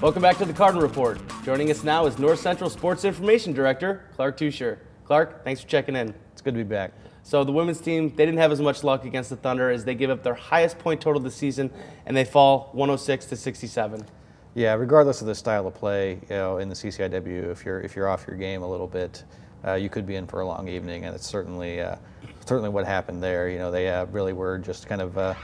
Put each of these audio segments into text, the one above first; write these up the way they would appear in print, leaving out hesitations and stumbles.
Welcome back to the Cardinal Report. Joining us now is North Central Sports Information Director, Clark Teuscher. Clark, thanks for checking in. It's good to be back. So the women's team, they didn't have as much luck against the Thunder as they give up their highest point total this season, and they fall 106-67. Yeah, regardless of the style of play, in the CCIW, if you're off your game a little bit, you could be in for a long evening, and it's certainly what happened there. They really were just kind of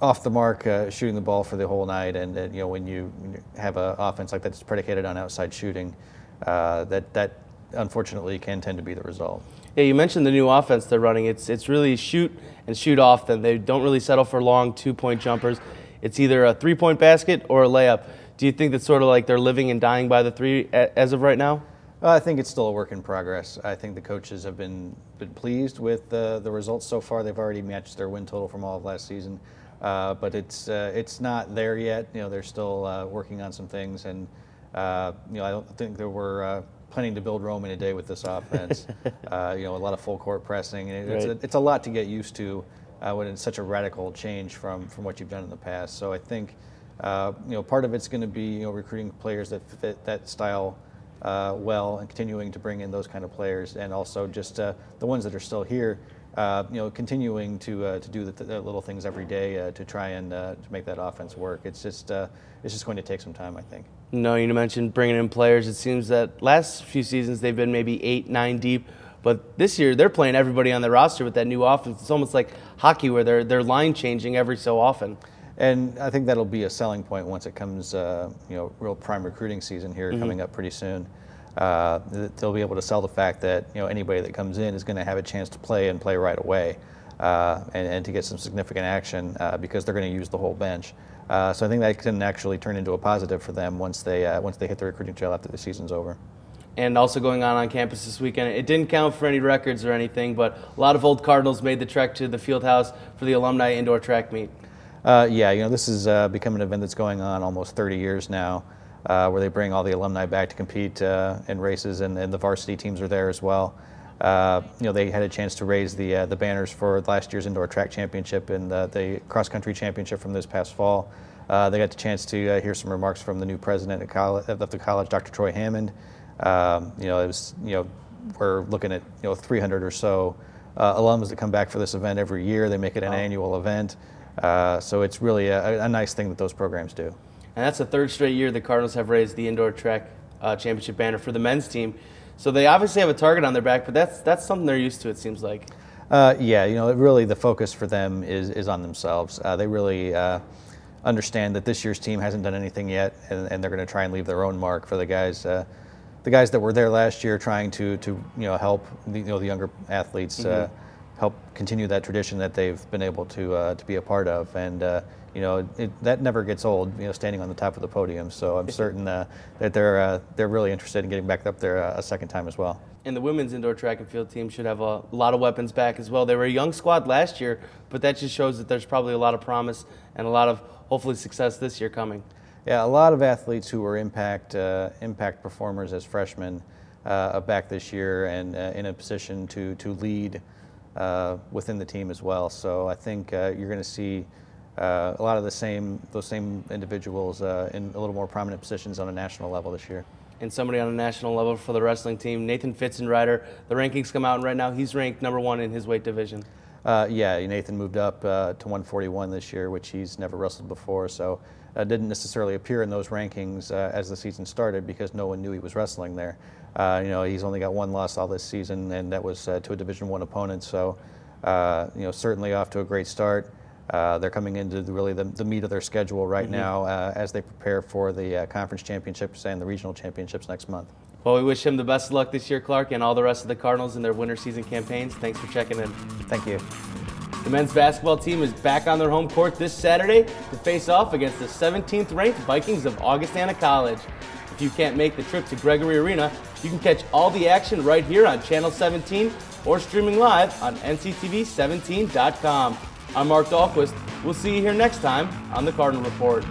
off the mark, shooting the ball for the whole night, and when you have an offense like that's predicated on outside shooting, that unfortunately can tend to be the result. Yeah, you mentioned the new offense they're running. It's really shoot and shoot often. They don't really settle for long 2-point jumpers. It's either a 3-point basket or a layup. Do you think that's sort of like they're living and dying by the three as of right now? I think it's still a work in progress. I think the coaches have been pleased with the results so far. They've already matched their win total from all of last season, but it's not there yet. They're still working on some things, and I don't think there were planning to build Rome in a day with this offense. A lot of full court pressing. It's a lot to get used to when it's such a radical change from what you've done in the past. So I think part of it's going to be recruiting players that fit that style well, and continuing to bring in those kind of players, and also just the ones that are still here, continuing to do the little things every day to try and to make that offense work. It's just going to take some time, I think. No, you mentioned bringing in players. It seems that last few seasons they've been maybe 8, 9 deep, but this year they're playing everybody on the roster with that new offense. It's almost like hockey where they're line changing every so often. And I think that'll be a selling point once it comes, real prime recruiting season here coming up pretty soon. They'll be able to sell the fact that anybody that comes in is going to have a chance to play and play right away, and to get some significant action because they're going to use the whole bench. So I think that can actually turn into a positive for them once they hit the recruiting trail after the season's over. And also going on campus this weekend, it didn't count for any records or anything, but a lot of old Cardinals made the trek to the field house for the alumni indoor track meet. This has become an event that's going on almost 30 years now, where they bring all the alumni back to compete in races, and the varsity teams are there as well. They had a chance to raise the banners for last year's indoor track championship and the cross country championship from this past fall. They got the chance to hear some remarks from the new president of the college, Dr. Troy Hammond. We're looking at 300 or so alums that come back for this event every year. They make it an annual event. So it's really a nice thing that those programs do. And that's the third straight year the Cardinals have raised the indoor track championship banner for the men's team. So they obviously have a target on their back, but that's something they're used to, it seems like. Really the focus for them is on themselves. They really understand that this year's team hasn't done anything yet, and they're going to try and leave their own mark for the guys that were there last year, trying to help the younger athletes help continue that tradition that they've been able to be a part of, and that never gets old. Standing on the top of the podium. So I'm certain that they're really interested in getting back up there a second time as well. And the women's indoor track and field team should have a lot of weapons back as well. They were a young squad last year, but that just shows that there's probably a lot of promise and a lot of hopefully success this year coming. Yeah, a lot of athletes who were impact performers as freshmen are back this year and in a position to lead within the team as well. So I think you're going to see a lot of those same individuals in a little more prominent positions on a national level this year. And somebody on a national level for the wrestling team, Nathan Fitzenrider. The rankings come out, and right now he's ranked #1 in his weight division. Nathan moved up to 141 this year, which he's never wrestled before, so didn't necessarily appear in those rankings as the season started because no one knew he was wrestling there. He's only got one loss all this season, and that was to a Division I opponent, so certainly off to a great start. They're coming into the meat of their schedule right now as they prepare for the conference championships and the regional championships next month. Well, we wish him the best of luck this year, Clark, and all the rest of the Cardinals in their winter season campaigns. Thanks for checking in. Thank you. The men's basketball team is back on their home court this Saturday to face off against the 17th-ranked Vikings of Augustana College. If you can't make the trip to Gregory Arena, you can catch all the action right here on Channel 17 or streaming live on nctv17.com. I'm Marc Dahlquist. We'll see you here next time on the Cardinal Report.